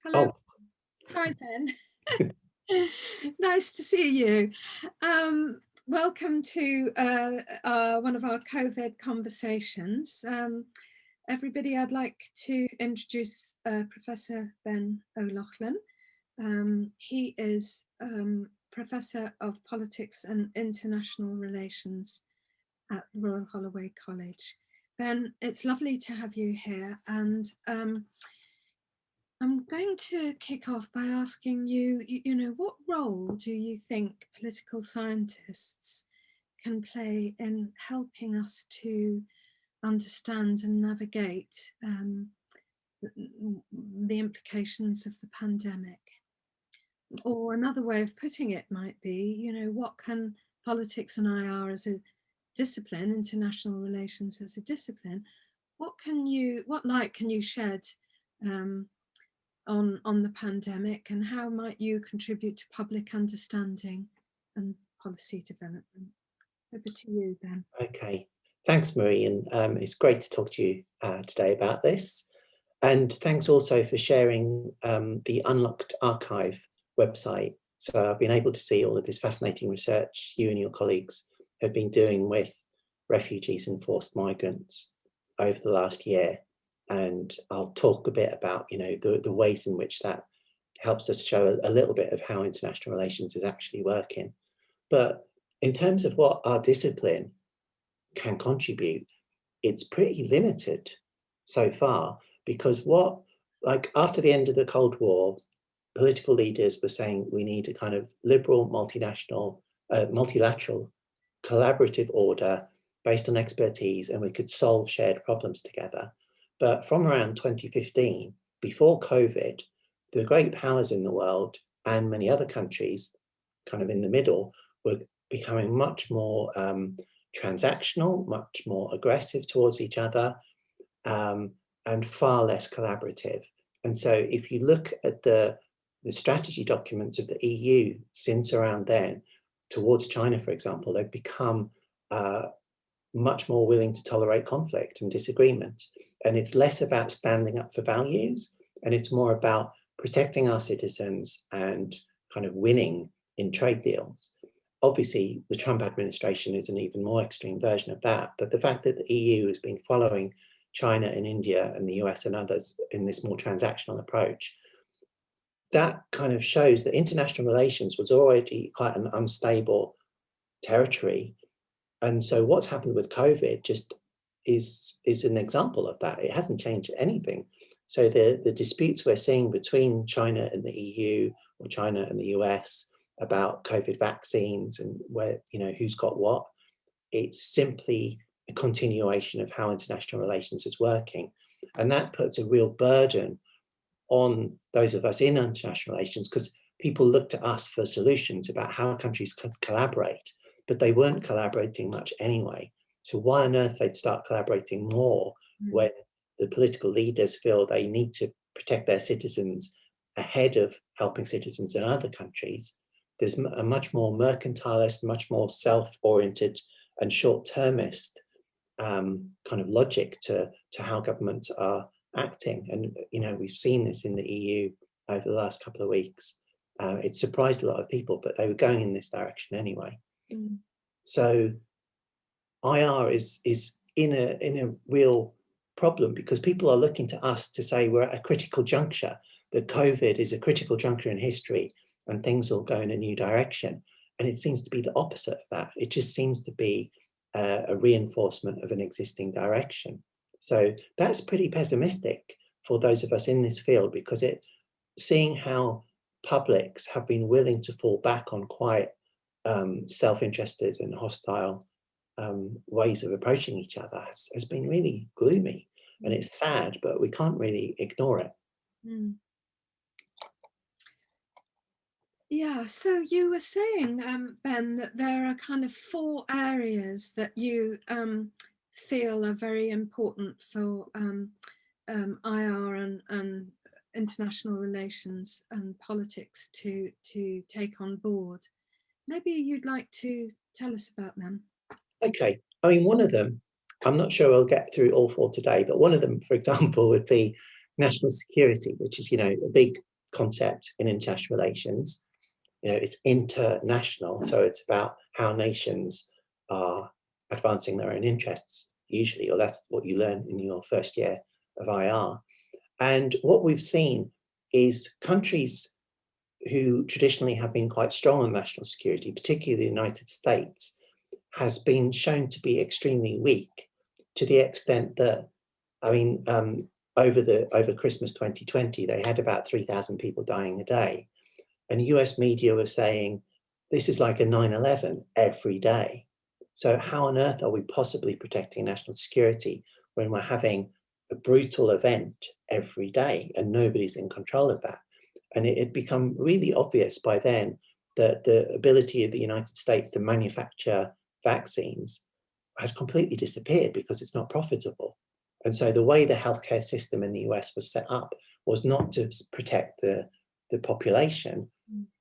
Hello. Oh, Hi, Ben. Nice to see you. Welcome to one of our COVID conversations. Everybody, I'd like to introduce Professor Ben O'Loughlin. He is Professor of Politics and International Relations at the Royal Holloway College. Ben, it's lovely to have you here, and I'm going to kick off by asking you, what role do you think political scientists can play in helping us to understand and navigate the implications of the pandemic? Or another way of putting it might be, what can politics and IR as a discipline, international relations as a discipline, what light can you shed um, on the pandemic, and how might you contribute to public understanding and policy development? Over to you, Ben. okay. Thanks, Marie, and it's great to talk to you today about this. And thanks also for sharing the Unlocked Archive website. So I've been able to see all of this fascinating research you and your colleagues have been doing with refugees and forced migrants over the last year. And I'll talk a bit about, the ways in which that helps us show a little bit of how international relations is actually working. But in terms of what our discipline can contribute, it's pretty limited so far, because after the end of the Cold War, political leaders were saying we need a kind of liberal, multinational, multilateral, collaborative order based on expertise, and we could solve shared problems together. But from around 2015, before COVID, the great powers in the world and many other countries, kind of in the middle, were becoming much more transactional, much more aggressive towards each other, and far less collaborative. And so if you look at the strategy documents of the EU since around then, towards China, for example, they've become much more willing to tolerate conflict and disagreement. And it's less about standing up for values, and it's more about protecting our citizens and kind of winning in trade deals. Obviously, the Trump administration is an even more extreme version of that, but the fact that the EU has been following China and India and the US and others in this more transactional approach, that kind of shows that international relations was already quite an unstable territory. And so what's happened with COVID just is an example of that. It hasn't changed anything. So the disputes we're seeing between China and the EU, or China and the US, about COVID vaccines and where, who's got what, it's simply a continuation of how international relations is working. And that puts a real burden on those of us in international relations, because people look to us for solutions about how countries could collaborate, but they weren't collaborating much anyway. So why on earth they'd start collaborating more when the political leaders feel they need to protect their citizens ahead of helping citizens in other countries? There's a much more mercantilist, much more self-oriented and short-termist kind of logic to how governments are acting. And, we've seen this in the EU over the last couple of weeks. It surprised a lot of people, but they were going in this direction anyway. So IR is in a real problem, because people are looking to us to say we're at a critical juncture, that COVID is a critical juncture in history and things will go in a new direction. And it seems to be the opposite of that. It just seems to be a reinforcement of an existing direction. So that's pretty pessimistic for those of us in this field, because seeing how publics have been willing to fall back on quite self-interested and hostile ways of approaching each other has been really gloomy. And it's sad, but we can't really ignore it. Yeah, so you were saying, Ben, that there are kind of 4 areas that you feel are very important for IR and international relations and politics to take on board. Maybe you'd like to tell us about them. Okay, I mean, one of them, I'm not sure we'll get through all 4 today, but one of them, for example, would be national security, which is, a big concept in international relations. It's international, so it's about how nations are advancing their own interests, usually, or that's what you learn in your first year of IR. And what we've seen is countries who traditionally have been quite strong on national security, particularly the United States, has been shown to be extremely weak, to the extent that, over Christmas 2020, they had about 3,000 people dying a day. And US media were saying, this is like a 9/11 every day. So how on earth are we possibly protecting national security when we're having a brutal event every day and nobody's in control of that? And it had become really obvious by then that the ability of the United States to manufacture vaccines had completely disappeared because it's not profitable. And so the way the healthcare system in the US was set up was not to protect the population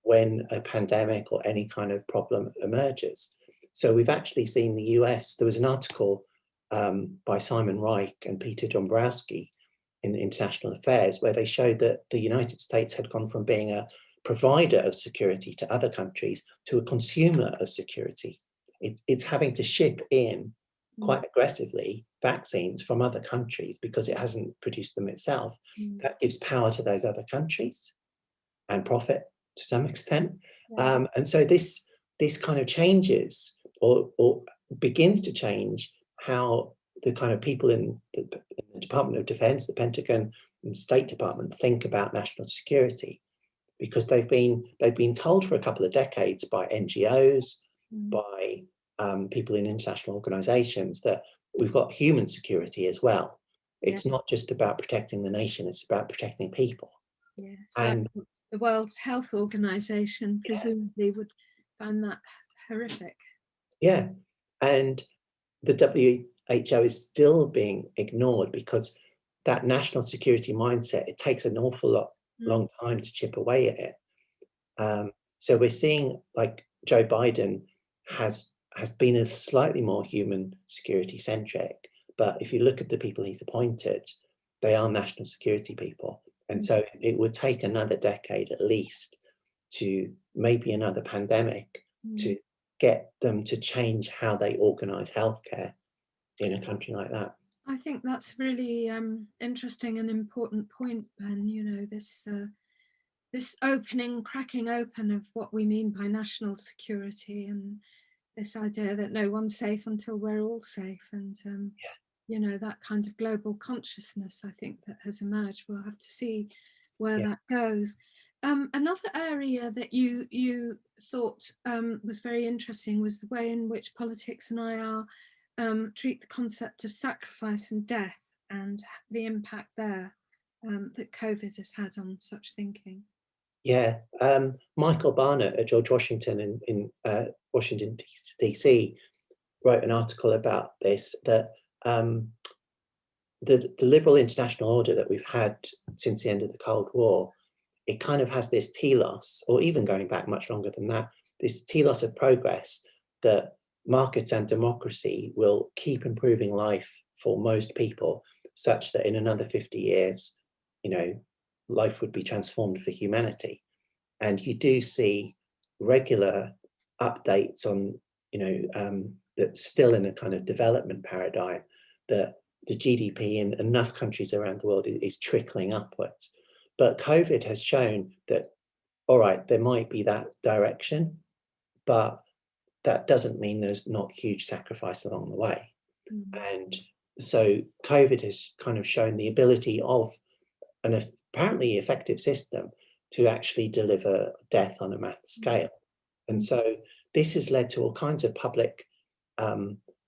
when a pandemic or any kind of problem emerges. So we've actually seen the US, there was an article by Simon Reich and Peter Dombrowski in International Affairs, where they showed that the United States had gone from being a provider of security to other countries to a consumer of security. It's having to ship in quite aggressively vaccines from other countries because it hasn't produced them itself. That gives power to those other countries and profit to some extent. And so this kind of changes or begins to change how the kind of people in the Department of Defense, the Pentagon and State Department think about national security, because they've been told for a couple of decades by NGOs, by people in international organizations, that we've got human security as well. It's not just about protecting the nation, it's about protecting people. Yes, and the World Health Organization presumably would find that horrific. Yeah, and the WHO is still being ignored because that national security mindset, it takes an awful long time to chip away at it. So we're seeing, like, Joe Biden has been a slightly more human security centric, but if you look at the people he's appointed, they are national security people. And so it would take another decade at least, to maybe another pandemic, to get them to change how they organize healthcare in a country like that. I think that's really interesting and important point, Ben. This cracking open of what we mean by national security, and this idea that no one's safe until we're all safe, and that kind of global consciousness, I think, that has emerged. We'll have to see where that goes. Another area that you thought was very interesting was the way in which politics and IR treat the concept of sacrifice and death, and the impact there that COVID has had on such thinking. Yeah, Michael Barnett at George Washington in Washington, DC, wrote an article about this, that the liberal international order that we've had since the end of the Cold War, it kind of has this telos, or even going back much longer than that, this telos of progress, that markets and democracy will keep improving life for most people, such that in another 50 years, life would be transformed for humanity. And you do see regular updates on, that still in a kind of development paradigm, that the GDP in enough countries around the world is trickling upwards. But COVID has shown that, all right, there might be that direction, but that doesn't mean there's not huge sacrifice along the way. And so COVID has kind of shown the ability of an apparently effective system to actually deliver death on a mass scale. And so this has led to all kinds of public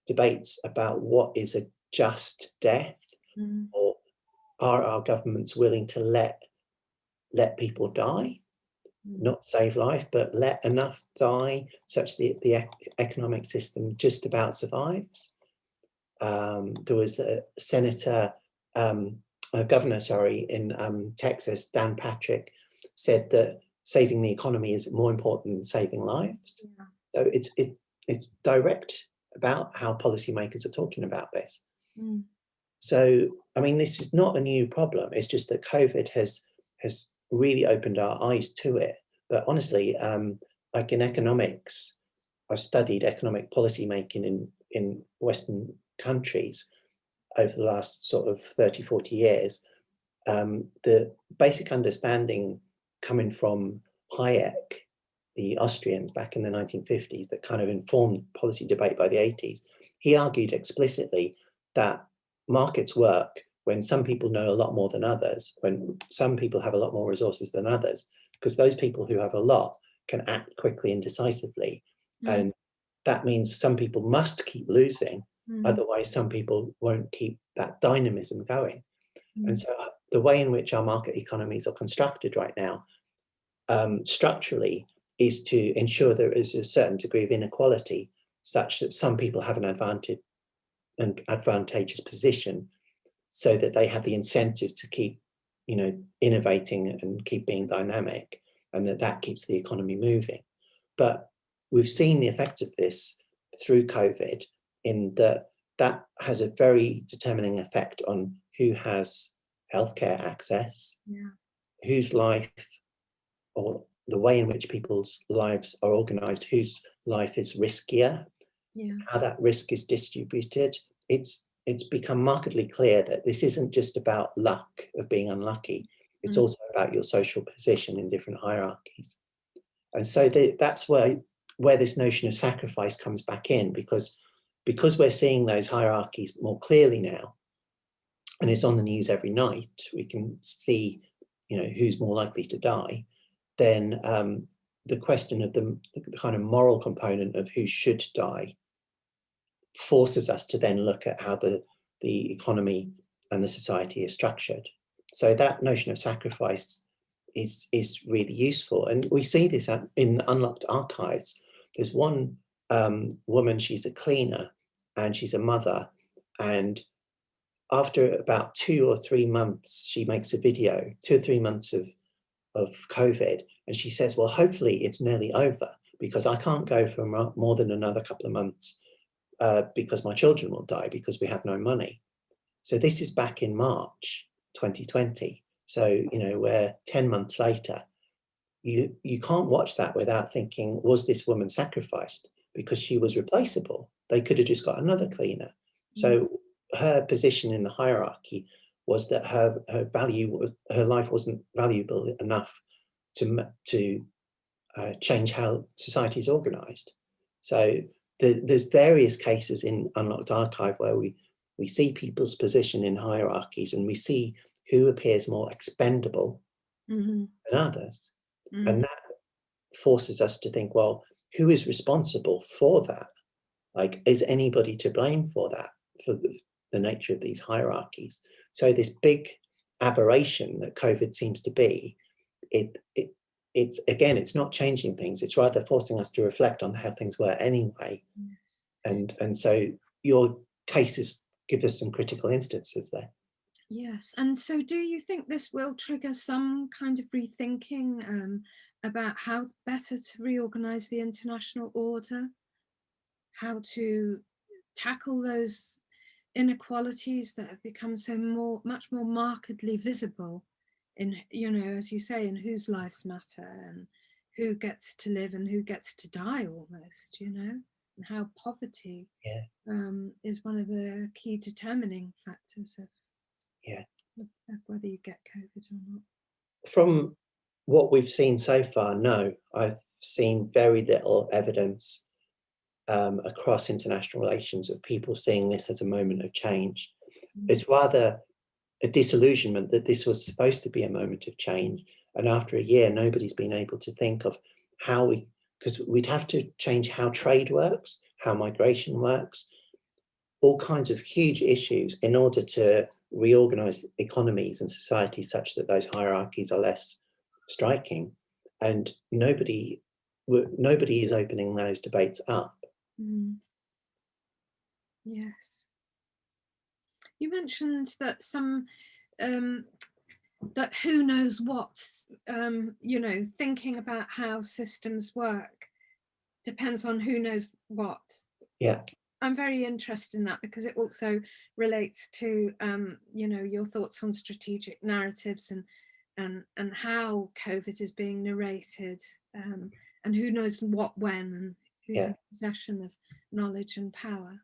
debates about what is a just death, or are our governments willing to let people die, not save life, but let enough die such that the economic system just about survives. There was a governor in Texas, Dan Patrick, said that saving the economy is more important than saving lives. So it's direct about how policymakers are talking about this. So, I mean, this is not a new problem. It's just that COVID has really opened our eyes to it. But honestly, like in economics, I've studied economic policy making in Western countries over the last sort of 30, 40 years. The basic understanding coming from Hayek, the Austrians back in the 1950s, that kind of informed policy debate by the 80s, he argued explicitly that markets work when some people know a lot more than others, when some people have a lot more resources than others, because those people who have a lot can act quickly and decisively. And that means some people must keep losing, otherwise some people won't keep that dynamism going. And so the way in which our market economies are constructed right now, structurally, is to ensure there is a certain degree of inequality, such that some people have an advantageous position, so that they have the incentive to keep, innovating and keep being dynamic, and that keeps the economy moving. But we've seen the effect of this through COVID, in that has a very determining effect on who has healthcare access, whose life, or the way in which people's lives are organized, whose life is riskier, how that risk is distributed. It's become markedly clear that this isn't just about luck of being unlucky. It's also about your social position in different hierarchies. And so that's where this notion of sacrifice comes back in, because we're seeing those hierarchies more clearly now, and it's on the news every night, we can see, who's more likely to die. Then the question of the kind of moral component of who should die forces us to then look at how the economy and the society is structured. So that notion of sacrifice is really useful. And we see this in Unlocked Archives. There's one woman, she's a cleaner and she's a mother. And after about 2 or 3 months, she makes a video, 2 or 3 months of COVID. And she says, well, hopefully it's nearly over, because I can't go for more than another couple of months because my children will die because we have no money. So this is back in March 2020. So, we're 10 months later. You can't watch that without thinking, was this woman sacrificed? Because she was replaceable. They could have just got another cleaner. So her position in the hierarchy was that her life wasn't valuable enough to change how society is organized. So there's various cases in Unlocked Archive where we see people's position in hierarchies, and we see who appears more expendable than others. And that forces us to think, well, who is responsible for that? Like, is anybody to blame for that, for the nature of these hierarchies? So this big aberration that COVID seems to be, it's not changing things. It's rather forcing us to reflect on how things were anyway. And so your cases give us some critical instances there. Yes. And so do you think this will trigger some kind of rethinking about how better to reorganize the international order, how to tackle those inequalities that have become much more markedly visible in, as you say, in whose lives matter and who gets to live and who gets to die almost, and how poverty is one of the key determining factors of whether you get COVID or not. From what we've seen so far, no. I've seen very little evidence across international relations of people seeing this as a moment of change. It's rather a disillusionment that this was supposed to be a moment of change. And after a year, nobody's been able to think of how because we'd have to change how trade works, how migration works, all kinds of huge issues in order to reorganize economies and societies such that those hierarchies are less striking. And nobody is opening those debates up. Yes. You mentioned that that who knows what, thinking about how systems work depends on who knows what. Yeah. I'm very interested in that, because it also relates to, your thoughts on strategic narratives and and how COVID is being narrated, and who knows what, when, and who's Yeah. in possession of knowledge and power.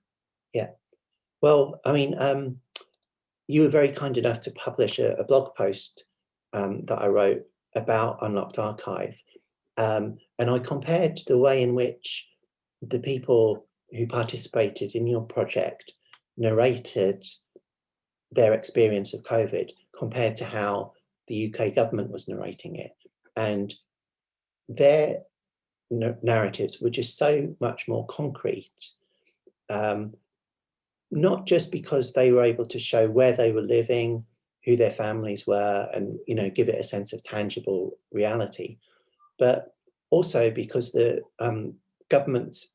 Yeah. Well, I mean, you were very kind enough to publish a blog post that I wrote about Unlocked Archive. And I compared the way in which the people who participated in your project narrated their experience of COVID compared to how the UK government was narrating it. And their narratives were just so much more concrete, not just because they were able to show where they were living, who their families were, and give it a sense of tangible reality, but also because the governments,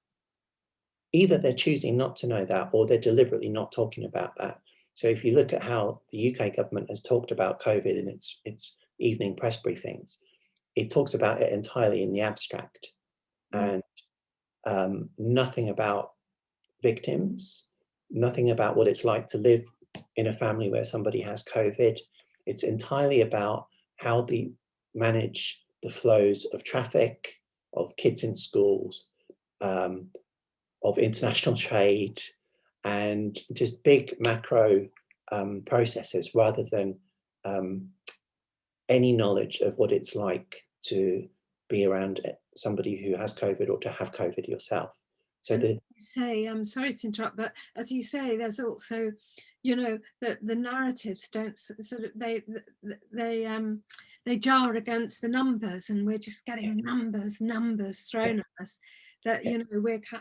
either they're choosing not to know that or they're deliberately not talking about that. So if you look at how the UK government has talked about COVID in its evening press briefings, it talks about it entirely in the abstract, and nothing about victims, nothing about what it's like to live in a family where somebody has COVID. It's entirely about how they manage the flows of traffic, of kids in schools, of international trade, and just big macro processes, rather than any knowledge of what it's like to be around somebody who has COVID or to have COVID yourself. So you say, I'm sorry to interrupt, but as you say, there's also, that the narratives don't sort of, they jar against the numbers, and we're just getting numbers thrown at us. That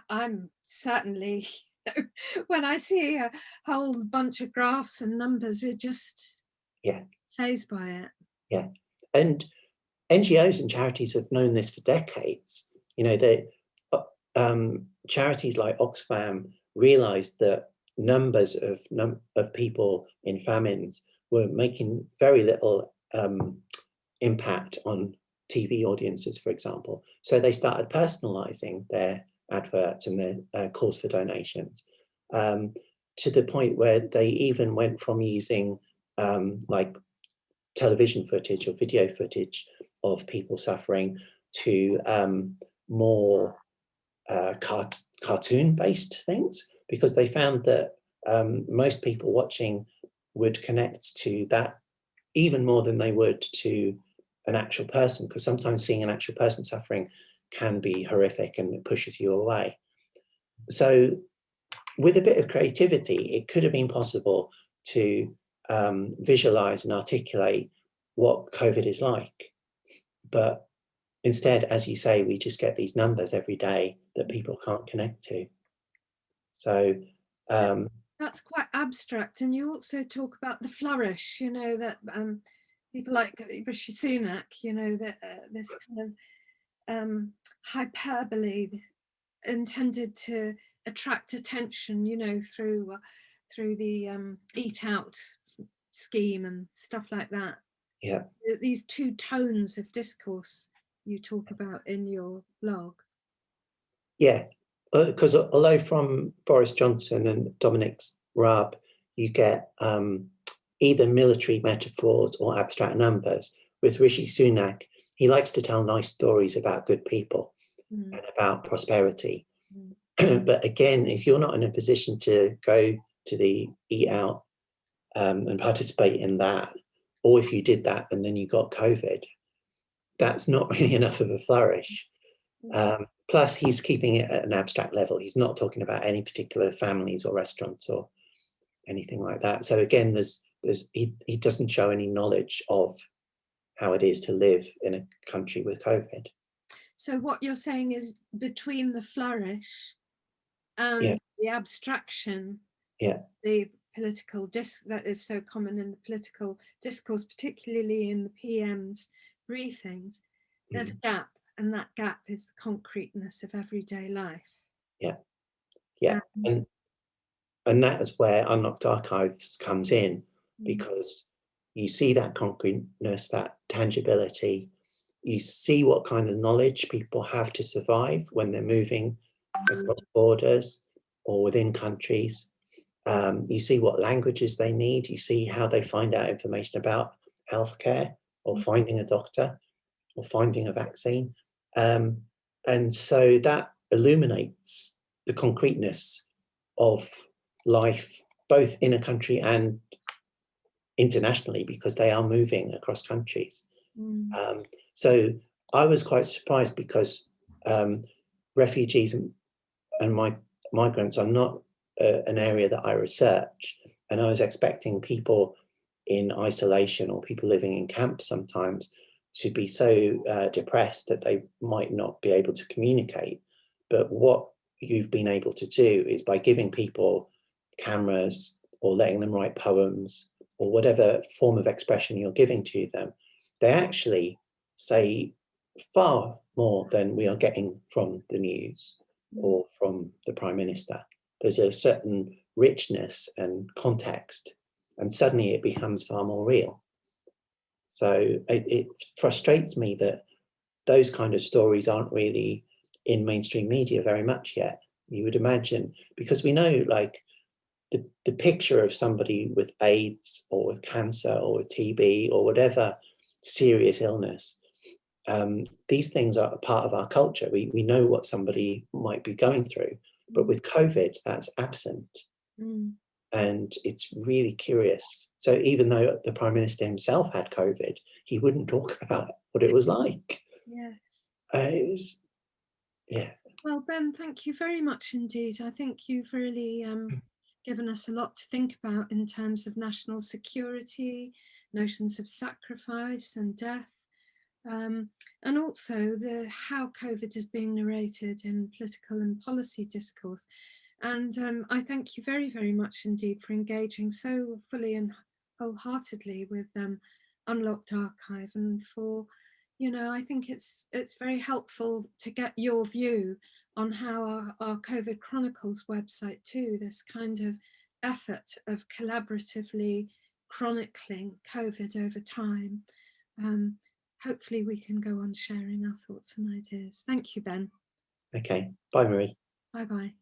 I'm certainly, when I see a whole bunch of graphs and numbers, we're just fazed by it. Yeah, and NGOs and charities have known this for decades. Charities like Oxfam realized that numbers of people in famines were making very little impact on TV audiences, for example. So they started personalizing their adverts and their calls for donations, to the point where they even went from using like television footage or video footage of people suffering to more cartoon-based things, because they found that most people watching would connect to that even more than they would to an actual person, because sometimes seeing an actual person suffering can be horrific and it pushes you away. So with a bit of creativity, it could have been possible to visualize and articulate what COVID is like. But instead, as you say, we just get these numbers every day that people can't connect to. So that's quite abstract. And you also talk about the flourish, that people like Rishi Sunak, that this kind of hyperbole intended to attract attention, through the Eat Out scheme and stuff like that. Yeah. These two tones of discourse you talk about in your blog. Yeah, because although from Boris Johnson and Dominic Raab, you get either military metaphors or abstract numbers, with Rishi Sunak, he likes to tell nice stories about good people and about prosperity. But again, if you're not in a position to go to the Eat Out and participate in that, or if you did that and then you got COVID, that's not really enough of a flourish. Plus, he's keeping it at an abstract level. He's not talking about any particular families or restaurants or anything like that. So again, he doesn't show any knowledge of how it is to live in a country with COVID. So what you're saying is, between the flourish and the abstraction, the political that is so common in the political discourse, particularly in the PM's briefings, there's a gap, and that gap is the concreteness of everyday life. Yeah. And that is where Unlocked Archives comes in, because you see that concreteness, that tangibility. You see what kind of knowledge people have to survive when they're moving across borders or within countries. You see what languages they need. You see how they find out information about healthcare or finding a doctor or finding a vaccine. And so that illuminates the concreteness of life, both in a country and internationally, because they are moving across countries. So I was quite surprised because refugees and migrants are not an area that I research, and I was expecting people in isolation or people living in camps sometimes to be so depressed that they might not be able to communicate. But what you've been able to do is, by giving people cameras or letting them write poems or whatever form of expression you're giving to them, they actually say far more than we are getting from the news or from the Prime Minister. There's a certain richness and context, and suddenly it becomes far more real. So it frustrates me that those kind of stories aren't really in mainstream media very much yet. You would imagine, because we know, like, the picture of somebody with AIDS or with cancer or with TB or whatever serious illness, these things are a part of our culture. We know what somebody might be going through, but with COVID, that's absent. And it's really curious. So even though the Prime Minister himself had COVID, he wouldn't talk about what it was like. Yes. It was, yeah. Well, Ben, thank you very much indeed. I think you've really given us a lot to think about in terms of national security, notions of sacrifice and death, and also how COVID is being narrated in political and policy discourse. And I thank you very, very much indeed for engaging so fully and wholeheartedly with Unlocked Archive, and for, I think it's very helpful to get your view on how our COVID Chronicles website too, this kind of effort of collaboratively chronicling COVID over time. Hopefully we can go on sharing our thoughts and ideas. Thank you, Ben. Okay, bye, Marie. Bye-bye.